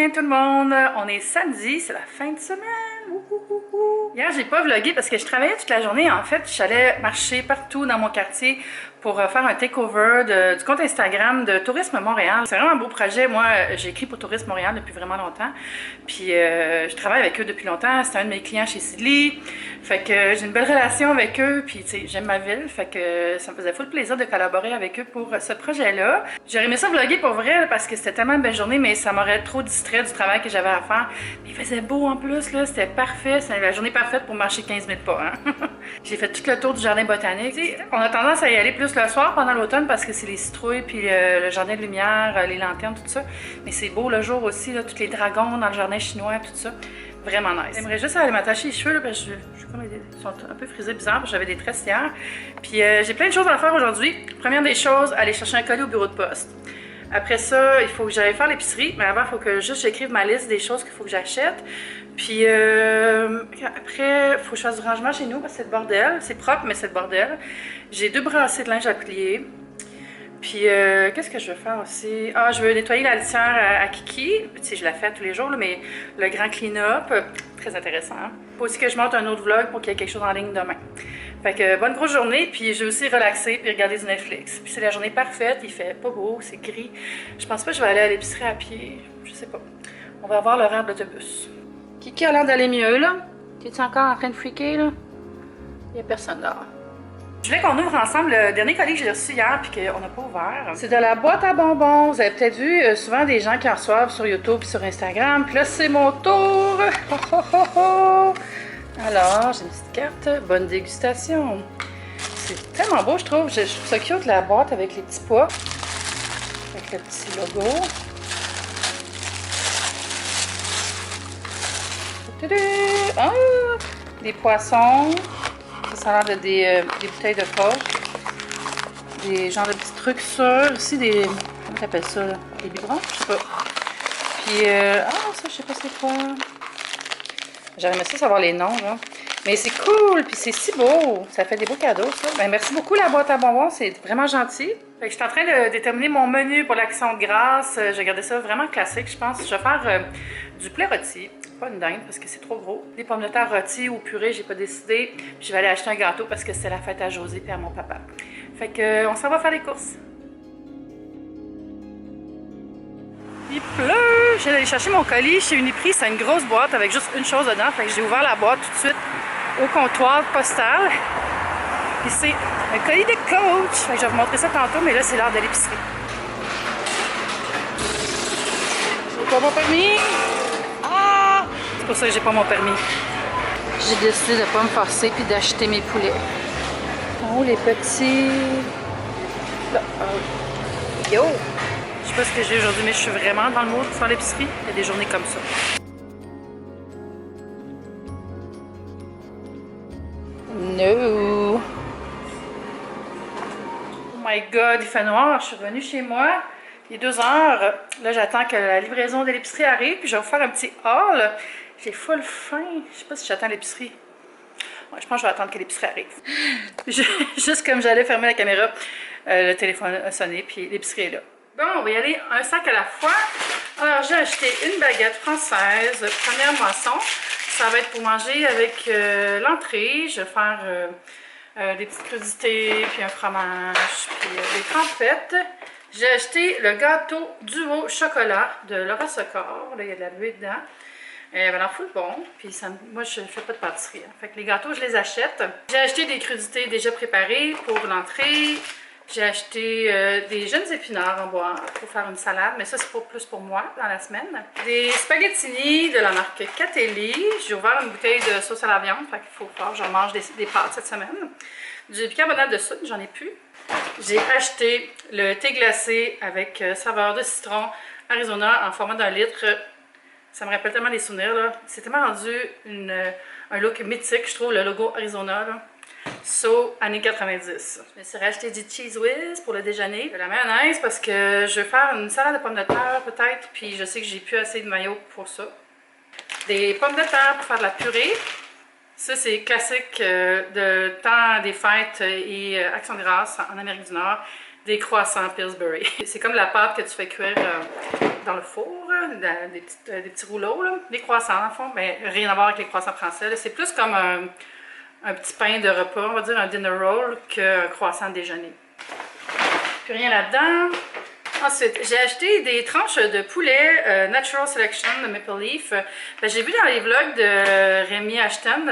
matin tout le monde! On est samedi, c'est la fin de semaine! Hier, j'ai pas vlogué parce que je travaillais toute la journée. En fait, j'allais marcher partout dans mon quartier pour faire un takeover du compte Instagram de Tourisme Montréal. C'est vraiment un beau projet. Moi, j'ai écrit pour Tourisme Montréal depuis vraiment longtemps. Puis, je travaille avec eux depuis longtemps. C'est un de mes clients chez Sidley. Fait que j'ai une belle relation avec eux. Puis, tu sais, j'aime ma ville. Fait que ça me faisait full plaisir de collaborer avec eux pour ce projet-là. J'aurais aimé ça vlogger pour vrai parce que c'était tellement une belle journée, mais ça m'aurait trop distrait du travail que j'avais à faire. Mais il faisait beau en plus, là. C'était parfait. C'était la journée parfaite pour marcher 15 000 pas. Hein? J'ai fait tout le tour du jardin botanique. T'sais, on a tendance à y aller plus le soir pendant l'automne parce que c'est les citrouilles, puis le jardin de lumière, les lanternes, tout ça. Mais c'est beau le jour aussi, là, tous les dragons dans le jardin chinois, tout ça. Vraiment nice. J'aimerais juste aller m'attacher les cheveux, là, parce que ils sont un peu frisés bizarres, j'avais des tresses hier. Puis j'ai plein de choses à faire aujourd'hui. Première des choses, aller chercher un colis au bureau de poste. Après ça, il faut que j'aille faire l'épicerie, mais avant, il faut que juste j'écrive ma liste des choses qu'il faut que j'achète. Puis après, il faut que je fasse du rangement chez nous parce que c'est le bordel. C'est propre, mais c'est le bordel. J'ai 2 brassées de linge à plier. Puis qu'est-ce que je veux faire aussi? Ah, je veux nettoyer la litière à Kiki. Tu sais, je la fais tous les jours, là, mais le grand clean-up, très intéressant. Faut aussi que je monte un autre vlog pour qu'il y ait quelque chose en ligne demain. Fait que bonne grosse journée, puis je vais aussi relaxer puis regarder du Netflix. Puis c'est la journée parfaite, il fait pas beau, c'est gris. Je pense pas que je vais aller à l'épicerie à pied, je sais pas. On va avoir l'horaire de l'autobus. Kiki a l'air d'aller mieux, là. T'es-tu encore en train de freaker, là? Il y a personne dehors. Je voulais qu'on ouvre ensemble le dernier colis que j'ai reçu hier puis qu'on n'a pas ouvert. C'est de la boîte à bonbons. Vous avez peut-être vu souvent des gens qui en reçoivent sur YouTube et sur Instagram. Puis là, c'est mon tour! Oh, oh, oh, oh. Alors, j'ai une petite carte. Bonne dégustation. C'est tellement beau, je trouve. Je trouve ça cute, la boîte avec les petits pois. Avec le petit logo. Ah, des poissons. Ça a l'air de des bouteilles de coke. Des genres de petits trucs sûrs. Ici, des... Comment t'appelles ça, là? Des biberons? Je sais pas. Puis, ça, je sais pas c'est quoi. J'aurais aimé ça savoir les noms, là. Mais c'est cool, puis c'est si beau. Ça fait des beaux cadeaux, ça. Ben, merci beaucoup, la boîte à bonbons. C'est vraiment gentil. Fait que je suis en train de déterminer mon menu pour l'action de grâce. Je vais garder ça vraiment classique, je pense. Je vais faire du poulet rôti. Pas une dinde parce que c'est trop gros. Des pommes de terre rôties ou purée, j'ai pas décidé. Puis je vais aller acheter un gâteau parce que c'est la fête à José et à mon papa. Fait que on s'en va faire les courses. Il pleut! J'ai allé chercher mon colis chez Uniprix. C'est une grosse boîte avec juste une chose dedans. Fait que j'ai ouvert la boîte tout de suite au comptoir postal. Et c'est un colis de Coach. Fait que je vais vous montrer ça tantôt, mais là c'est l'heure de l'épicerie. J'ai pas mon permis! C'est pour ça que j'ai pas mon permis. J'ai décidé de pas me forcer puis d'acheter mes poulets. Oh, les petits... Là. Yo! Je sais pas ce que j'ai aujourd'hui, mais je suis vraiment dans le mood pour faire l'épicerie. Il y a des journées comme ça. No! Oh my God, il fait noir. Je suis revenue chez moi. Il est 2 heures. Là, j'attends que la livraison de l'épicerie arrive. Puis je vais vous faire un petit haul. J'ai full faim. Je sais pas si j'attends l'épicerie. Ouais, je pense que je vais attendre que l'épicerie arrive. Juste comme j'allais fermer la caméra, le téléphone a sonné, puis l'épicerie est là. Bon, on va y aller un sac à la fois. Alors, j'ai acheté une baguette française, première moisson. Ça va être pour manger avec l'entrée. Je vais faire des petites crudités, puis un fromage, puis des trempettes. J'ai acheté le gâteau duo chocolat de Laura Socor. Là, il y a de la buée dedans. Elle en fout bon. Puis ça, moi, je ne fais pas de pâtisserie. Hein. Fait que les gâteaux, je les achète. J'ai acheté des crudités déjà préparées pour l'entrée. J'ai acheté des jeunes épinards en bois pour faire une salade. Mais ça, c'est plus pour moi dans la semaine. Des spaghettini de la marque Catelli. J'ai ouvert une bouteille de sauce à la viande. Fait qu'il faut que je mange des pâtes cette semaine. Du bicarbonate de soude, j'en ai plus. J'ai acheté le thé glacé avec saveur de citron Arizona en format d'1 litre. Ça me rappelle tellement des souvenirs, là. C'est tellement rendu un look mythique, je trouve, le logo Arizona, là. So, années 90. Je me suis racheté du Cheese Whiz pour le déjeuner. De la mayonnaise parce que je vais faire une salade de pommes de terre, peut-être. Puis je sais que j'ai plus assez de mayo pour ça. Des pommes de terre pour faire de la purée. Ça, c'est classique de temps des fêtes et Action de grâce en Amérique du Nord. Des croissants Pillsbury. C'est comme la pâte que tu fais cuire dans le four. là, des petits rouleaux, là, des croissants, dans le fond, mais rien à voir avec les croissants français. C'est plus comme un petit pain de repas, on va dire un dinner roll, qu'un croissant de déjeuner. Plus rien là-dedans. Ensuite, j'ai acheté des tranches de poulet Natural Selection de Maple Leaf. J'ai vu dans les vlogs de Rémi Ashton,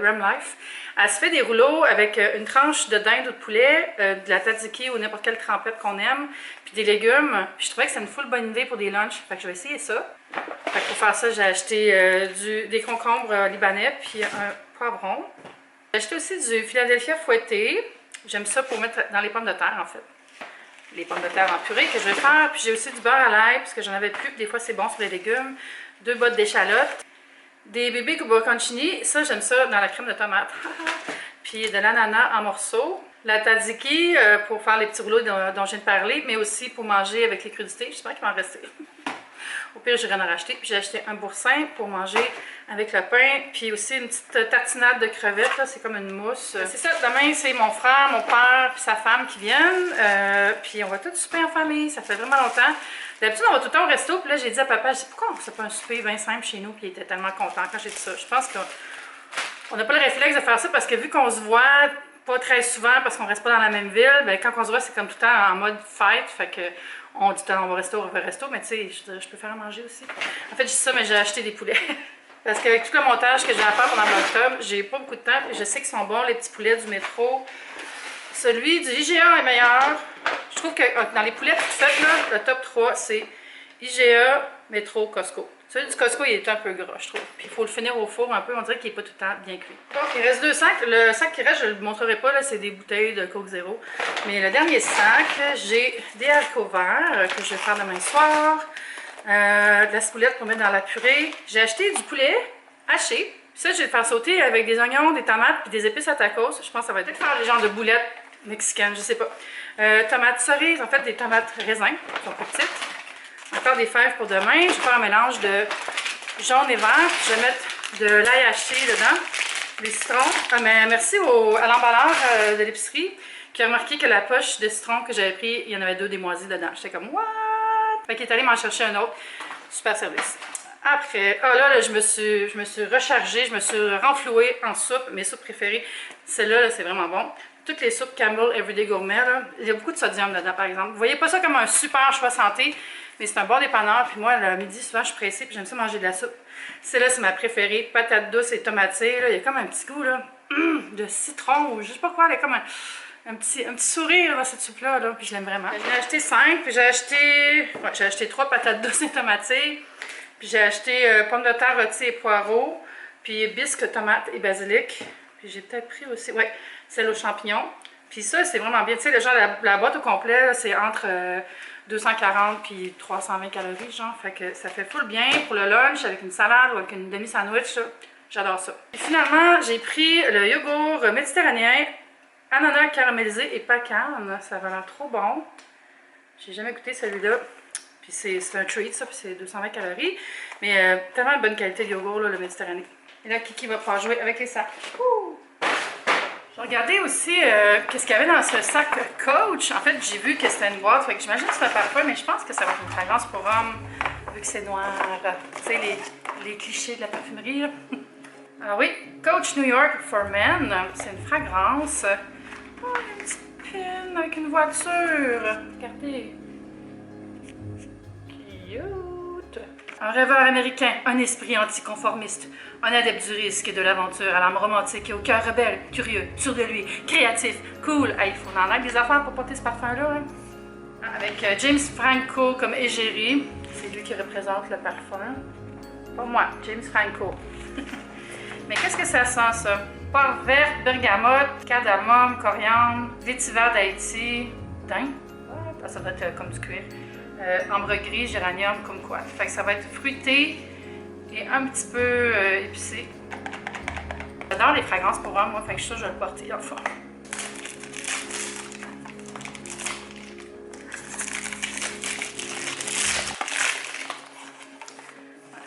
Ram Life, elle se fait des rouleaux avec une tranche de dinde ou de poulet, de la tzatziki ou n'importe quelle trempette qu'on aime, puis des légumes. Puis je trouvais que c'est une full bonne idée pour des lunchs, fait que je vais essayer ça. Fait que pour faire ça, j'ai acheté des concombres libanais puis un poivron. J'ai acheté aussi du Philadelphia fouetté. J'aime ça pour mettre dans les pommes de terre en fait. Les pommes de terre en purée que je vais faire. Puis j'ai aussi du beurre à l'ail, parce que j'en avais plus. Des fois, c'est bon sur les légumes. 2 bottes d'échalotes. Des bébés bocconcini. Ça, j'aime ça dans la crème de tomate. Puis de l'ananas en morceaux. La tzatziki pour faire les petits rouleaux dont je viens de parler, mais aussi pour manger avec les crudités. J'espère qu'il va en rester. Au pire, j'irai en racheter. Puis j'ai acheté un boursin pour manger avec le pain. Puis aussi une petite tartinade de crevettes. C'est comme une mousse. C'est ça. Demain, c'est mon frère, mon père puis sa femme qui viennent. Puis on va tous souper en famille. Ça fait vraiment longtemps. D'habitude, on va tout le temps au resto. Puis là, j'ai dit à papa, je dis, pourquoi on ne fait pas un souper bien simple chez nous? Puis il était tellement content quand j'ai dit ça. Je pense qu'on n'a pas le réflexe de faire ça parce que vu qu'on se voit pas très souvent parce qu'on reste pas dans la même ville, bien, quand on se voit, c'est comme tout le temps en mode fête. Fait que on dit on va au resto, mais tu sais, je peux faire à manger aussi. En fait, je dis ça, mais j'ai acheté des poulets. Parce qu'avec tout le montage que j'ai à faire pendant l'octobre, j'ai pas beaucoup de temps. Et je sais qu'ils sont bons, les petits poulets du métro. Celui du IGA est meilleur. Je trouve que dans les poulets toutes faites, là, le top 3, c'est IGA, Métro, Costco. Celui du Costco, il est un peu gras, je trouve. Puis il faut le finir au four un peu, on dirait qu'il n'est pas tout le temps bien cuit. Donc, il reste 2 sacs. Le sac qui reste, je ne le montrerai pas, là, c'est des bouteilles de Coke Zéro. Mais le dernier sac, j'ai des haricots verts que je vais faire demain soir. De la ciboulette pour mettre dans la purée. J'ai acheté du poulet haché. Puis ça, je vais le faire sauter avec des oignons, des tomates puis des épices à tacos. Je pense que ça va peut-être faire des genres de boulettes mexicaines, je sais pas. Tomates cerises, en fait des tomates raisins, qui sont plus petites. Encore des fèves pour demain. Je vais faire un mélange de jaune et vert. Je vais mettre de l'ail haché dedans, des citrons. Ah, mais merci à l'emballeur de l'épicerie qui a remarqué que la poche de citron que j'avais pris, il y en avait 2 démoisis dedans. J'étais comme, what? Fait qu'il est allé m'en chercher un autre. Super service. Après, là, je me suis rechargée, je me suis renflouée en soupe. Mes soupes préférées, celle-là, -là, c'est vraiment bon. Toutes les soupes Campbell Everyday Gourmet, là, il y a beaucoup de sodium dedans, par exemple. Vous voyez pas ça comme un super choix santé, mais c'est un bon dépanneur. Puis moi, le midi, souvent, je suis pressée, puis j'aime ça manger de la soupe. Celle-là, c'est ma préférée. Patate douce et tomatée, là. Il y a comme un petit goût, là, de citron, ou je sais pas quoi, il y a comme un petit sourire dans cette soupe-là, là, puis je l'aime vraiment. J'en ai acheté 5, puis j'ai acheté 3 patates douces et tomatées, puis j'ai acheté pommes de terre rôties et poireaux, puis bisques, tomates et basilic. Puis j'ai peut-être pris aussi, ouais, celle aux champignons. Puis ça, c'est vraiment bien. Tu sais, genre, la boîte au complet, c'est entre 240 puis 320 calories, genre. Fait que ça fait full bien pour le lunch avec une salade ou avec une demi-sandwich. J'adore ça. Et finalement, j'ai pris le yogourt méditerranéen, ananas caramélisé et pacane. Ça va l'air trop bon. J'ai jamais goûté celui-là. Puis c'est un treat, ça, puis c'est 220 calories. Mais tellement de bonne qualité de yogourt, là, le méditerranéen. Et là, Kiki va pouvoir jouer avec les sacs. J'ai regardé aussi qu'est-ce qu'il y avait dans ce sac Coach. En fait, j'ai vu que c'était une boîte, fait que j'imagine que c'est un parfum, mais je pense que ça va être une fragrance pour homme, vu que c'est noir. Tu sais, les clichés de la parfumerie, là. Alors oui, Coach New York for Men. C'est une fragrance. Oh, il y a une petite pine avec une voiture. Regardez. Cute. Un rêveur américain, un esprit anticonformiste, un adepte du risque et de l'aventure, à l'âme romantique et au cœur rebelle, curieux, sûr de lui, créatif, cool. Ah, il faut en avoir des affaires pour porter ce parfum-là. Hein? Avec James Franco comme égérie. C'est lui qui représente le parfum. Pas moi, James Franco. Mais qu'est-ce que ça sent, ça? Poire verte, bergamote, cardamome, coriandre, vétiver d'Haïti, thym. Ah, ça doit être comme du cuir. Ambre gris, géranium, comme quoi. Fait que ça va être fruité et un petit peu épicé. J'adore les fragrances pour homme, moi, fait que ça, je vais le porter dans le fond.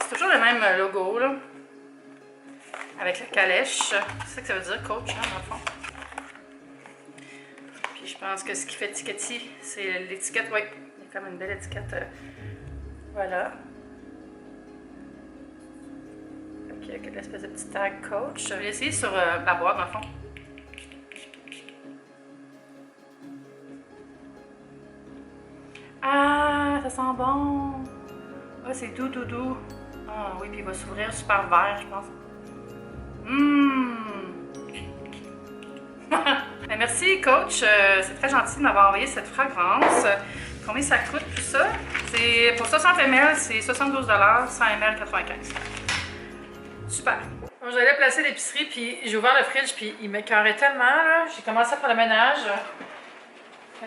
C'est toujours le même logo, là. Avec la calèche. C'est ça que ça veut dire, Coach, hein, dans le fond. Puis je pense que ce qui fait Tiketi, c'est l'étiquette, oui. Comme une belle étiquette. Voilà. avec l'espèce de petit tag coach. Je vais essayer sur la boîte, dans le fond. Ah, ça sent bon! Ah, c'est doux, doux, doux. Ah oui, puis il va s'ouvrir super vert, je pense. Ben, merci, coach. C'est très gentil de m'avoir envoyé cette fragrance. Combien ça coûte, tout ça? C'est pour 60 ml, c'est 72 $, 100 ml, 95. Super. Bon, j'allais placer l'épicerie, puis j'ai ouvert le fridge, puis il m'écœurait tellement. J'ai commencé à faire le ménage.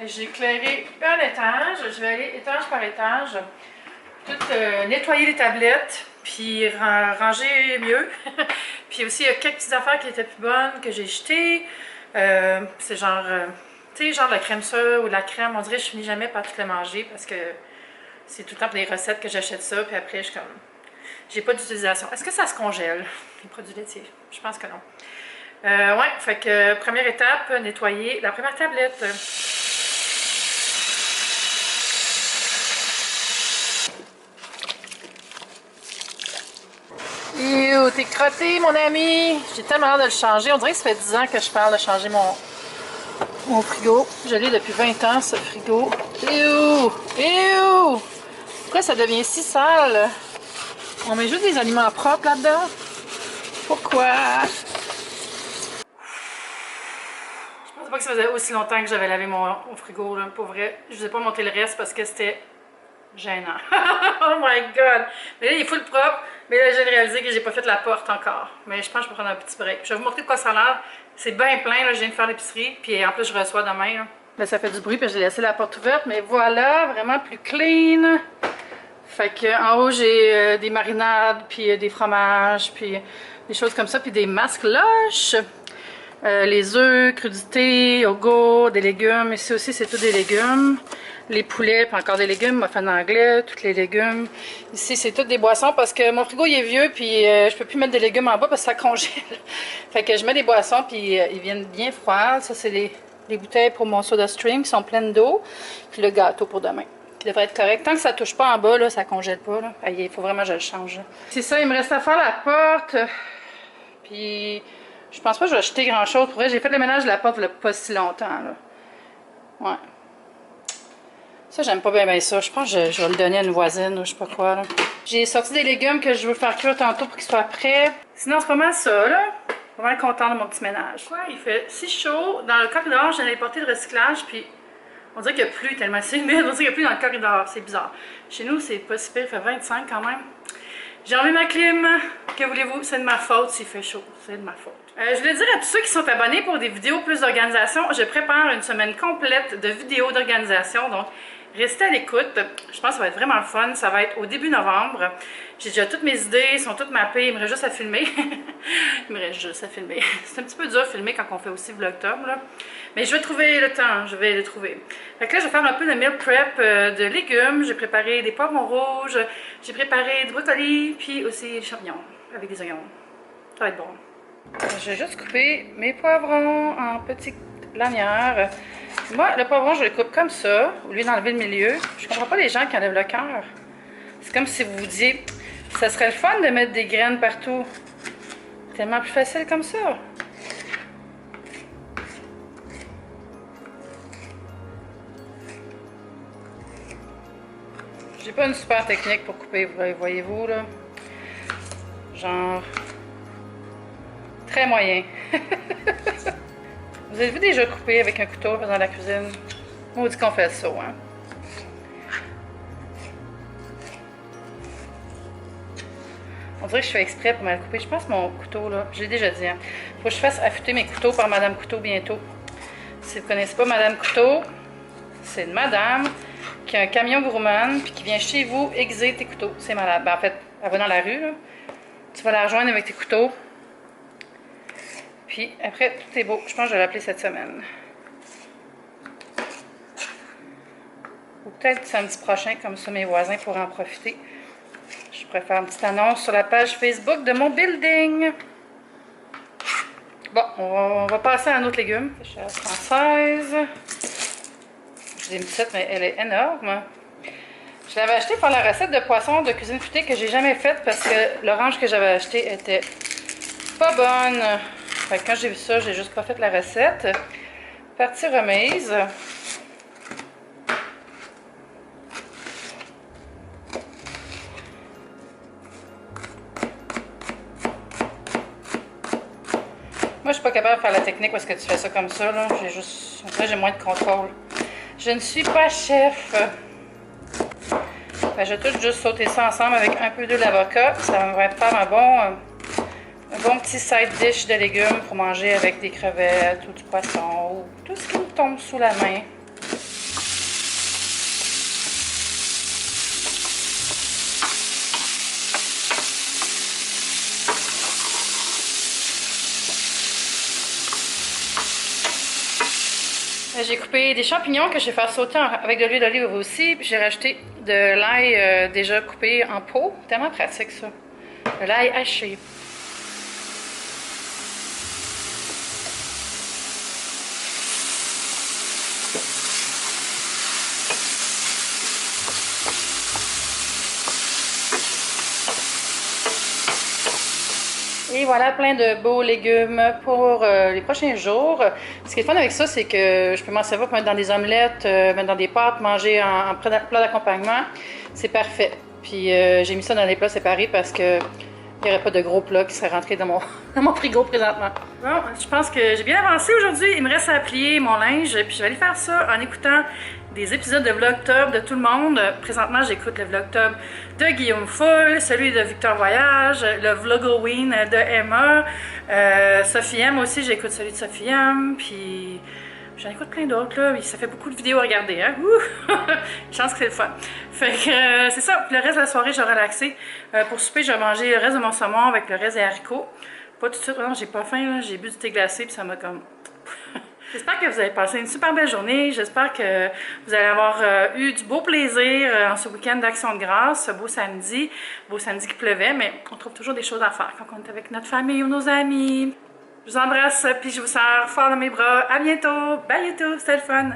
J'ai éclairé un étage. Je vais aller étage par étage. Tout nettoyer les tablettes, puis ranger mieux. Puis aussi, il y a quelques petites affaires qui étaient plus bonnes que j'ai jetées. C'est genre, tu sais, genre de la crème sure ou de la crème. On dirait que je finis jamais par tout le manger parce que c'est tout le temps pour des recettes que j'achète ça. Puis après, je suis comme, j'ai pas d'utilisation. Est-ce que ça se congèle, les produits laitiers? Je pense que non. Ouais, fait que première étape, nettoyer la première tablette. Yo, t'es crotté, mon ami! J'ai tellement hâte de le changer. On dirait que ça fait 10 ans que je parle de changer mon frigo. Je l'ai depuis 20 ans, ce frigo. Ew! Ew! Pourquoi ça devient si sale? On met juste des aliments propres là-dedans? Pourquoi? Je pensais pas que ça faisait aussi longtemps que j'avais lavé mon frigo, là. Pour vrai, je vous ai pas monté le reste parce que c'était gênant. Oh my god! Mais là, il est full propre. Mais là, j'ai réalisé que j'ai pas fait la porte encore. Mais je pense que je peux prendre un petit break. Je vais vous montrer de quoi ça a l'air. C'est bien plein, là. Je viens de faire l'épicerie. Puis en plus, je reçois demain. Là, ça fait du bruit, puis j'ai laissé la porte ouverte. Mais voilà, vraiment plus clean. Fait que en haut, j'ai des marinades, puis des fromages, puis des choses comme ça, puis des masques loches. Les œufs, crudités, yogourt, des légumes. Ici aussi, c'est tout des légumes. Les poulets, puis encore des légumes, muffins anglais, tous les légumes. Ici, c'est toutes des boissons parce que mon frigo, il est vieux, puis je peux plus mettre des légumes en bas parce que ça congèle. Fait que je mets des boissons, puis ils viennent bien froids. Ça, c'est les bouteilles pour mon soda stream qui sont pleines d'eau. Puis le gâteau pour demain, qui devrait être correct. Tant que ça touche pas en bas, là, ça congèle pas. Là. Il faut vraiment que je le change. C'est ça, il me reste à faire la porte. Puis je pense pas que je vais acheter grand-chose. Pour vrai, j'ai fait le ménage de la porte il y a pas si longtemps. Là. Ouais. Ça, j'aime pas bien ça. Je pense que je vais le donner à une voisine ou je sais pas quoi. J'ai sorti des légumes que je veux faire cuire tantôt pour qu'ils soient prêts. Sinon, c'est pas mal ça, là. Pas mal content de mon petit ménage. Ouais, il fait si chaud. Dans le corridor, j'ai apporté le recyclage, puis on dirait qu'il n'y a plus tellement c'est humide. On dirait qu'il n'y a plus dans le corridor. C'est bizarre. Chez nous, c'est pas si pire. Il fait 25 quand même. J'ai enlevé ma clim. Que voulez-vous? C'est de ma faute s'il fait chaud. C'est de ma faute. Je voulais dire à tous ceux qui sont abonnés pour des vidéos plus d'organisation, je prépare une semaine complète de vidéos d'organisation. Donc, restez à l'écoute. Je pense que ça va être vraiment le fun. Ça va être au début novembre. J'ai déjà toutes mes idées, sont toutes mappées. Il me reste juste à filmer. Il me reste juste à filmer. C'est un petit peu dur à filmer quand on fait aussi vlogtober, là. Mais je vais trouver le temps. Je vais le trouver. Fait que là, je vais faire un peu de meal prep de légumes. J'ai préparé des poivrons rouges. J'ai préparé du brocoli. Puis aussi des champignons avec des oignons. Ça va être bon. Je vais juste couper mes poivrons en petites lanières. Moi, le poivron, je le coupe comme ça, au lieu d'enlever le milieu. Je comprends pas les gens qui enlèvent le cœur. C'est comme si vous vous disiez, ça serait le fun de mettre des graines partout. Tellement plus facile comme ça. J'ai pas une super technique pour couper, voyez-vous, là. Genre... très moyen. Vous avez-vous déjà coupé avec un couteau dans la cuisine? On dit qu'on fait ça, hein? On dirait que je fais exprès pour mal couper. Je pense que mon couteau, là, je l'ai déjà dit, hein? Faut que je fasse affûter mes couteaux par Madame Couteau bientôt. Si vous ne connaissez pas Madame Couteau, c'est une madame qui a un camion gourmand puis qui vient chez vous aiguiser tes couteaux. C'est malade. Ben, en fait, elle va dans la rue, là. Tu vas la rejoindre avec tes couteaux. Puis après, tout est beau. Je pense que je vais l'appeler cette semaine. Ou peut-être samedi prochain, comme ça mes voisins pourront en profiter. Je pourrais faire une petite annonce sur la page Facebook de mon building. Bon, on va passer à un autre légume. Je suis à la française. Je l'ai mis cette, mais elle est énorme. Je l'avais acheté pour la recette de poisson de cuisine fruitée que j'ai jamais faite parce que l'orange que j'avais acheté était pas bonne. Fait que quand j'ai vu ça, j'ai juste pas fait la recette. Partie remise. Moi, je suis pas capable de faire la technique parce que tu fais ça comme ça, là. J'ai moins de contrôle. Je ne suis pas chef. Ben, je vais tout juste sauter ça ensemble avec un peu d'huile d'avocat. Ça va me faire un bon petit side dish de légumes pour manger avec des crevettes ou du poisson ou tout ce qui me tombe sous la main. J'ai coupé des champignons que je vais faire sauter avec de l'huile d'olive aussi. J'ai rajouté de l'ail déjà coupé en pot. Tellement pratique ça. De l'ail haché. Et voilà, plein de beaux légumes pour les prochains jours. Ce qui est fun avec ça, c'est que je peux m'en servir pour mettre dans des omelettes, mettre dans des pâtes, manger en plat d'accompagnement. C'est parfait. Puis j'ai mis ça dans des plats séparés parce que il n'y aurait pas de gros plats qui seraient rentrés dans mon frigo présentement. Bon, je pense que j'ai bien avancé aujourd'hui. Il me reste à plier mon linge. Puis je vais aller faire ça en écoutant des épisodes de Vlogtober de tout le monde. Présentement, j'écoute le Vlogtober de Guillaume Foul, celui de Victor Voyage, le Vlogoween de Emma, Sophie M aussi, j'écoute celui de Sophie M, puis j'en écoute plein d'autres, là. Ça fait beaucoup de vidéos à regarder, hein? Je pense que c'est le fun. Fait que c'est ça. Puis le reste de la soirée, je vais relaxer. Pour souper, je vais manger le reste de mon saumon avec le reste des haricots. Pas tout de suite, non, j'ai pas faim, j'ai bu du thé glacé, puis ça m'a comme... J'espère que vous avez passé une super belle journée. J'espère que vous allez avoir eu du beau plaisir en ce week-end d'Action de grâce, ce beau samedi qui pleuvait, mais on trouve toujours des choses à faire quand on est avec notre famille ou nos amis. Je vous embrasse, puis je vous serre fort dans mes bras. À bientôt. Bye YouTube, c'était le fun.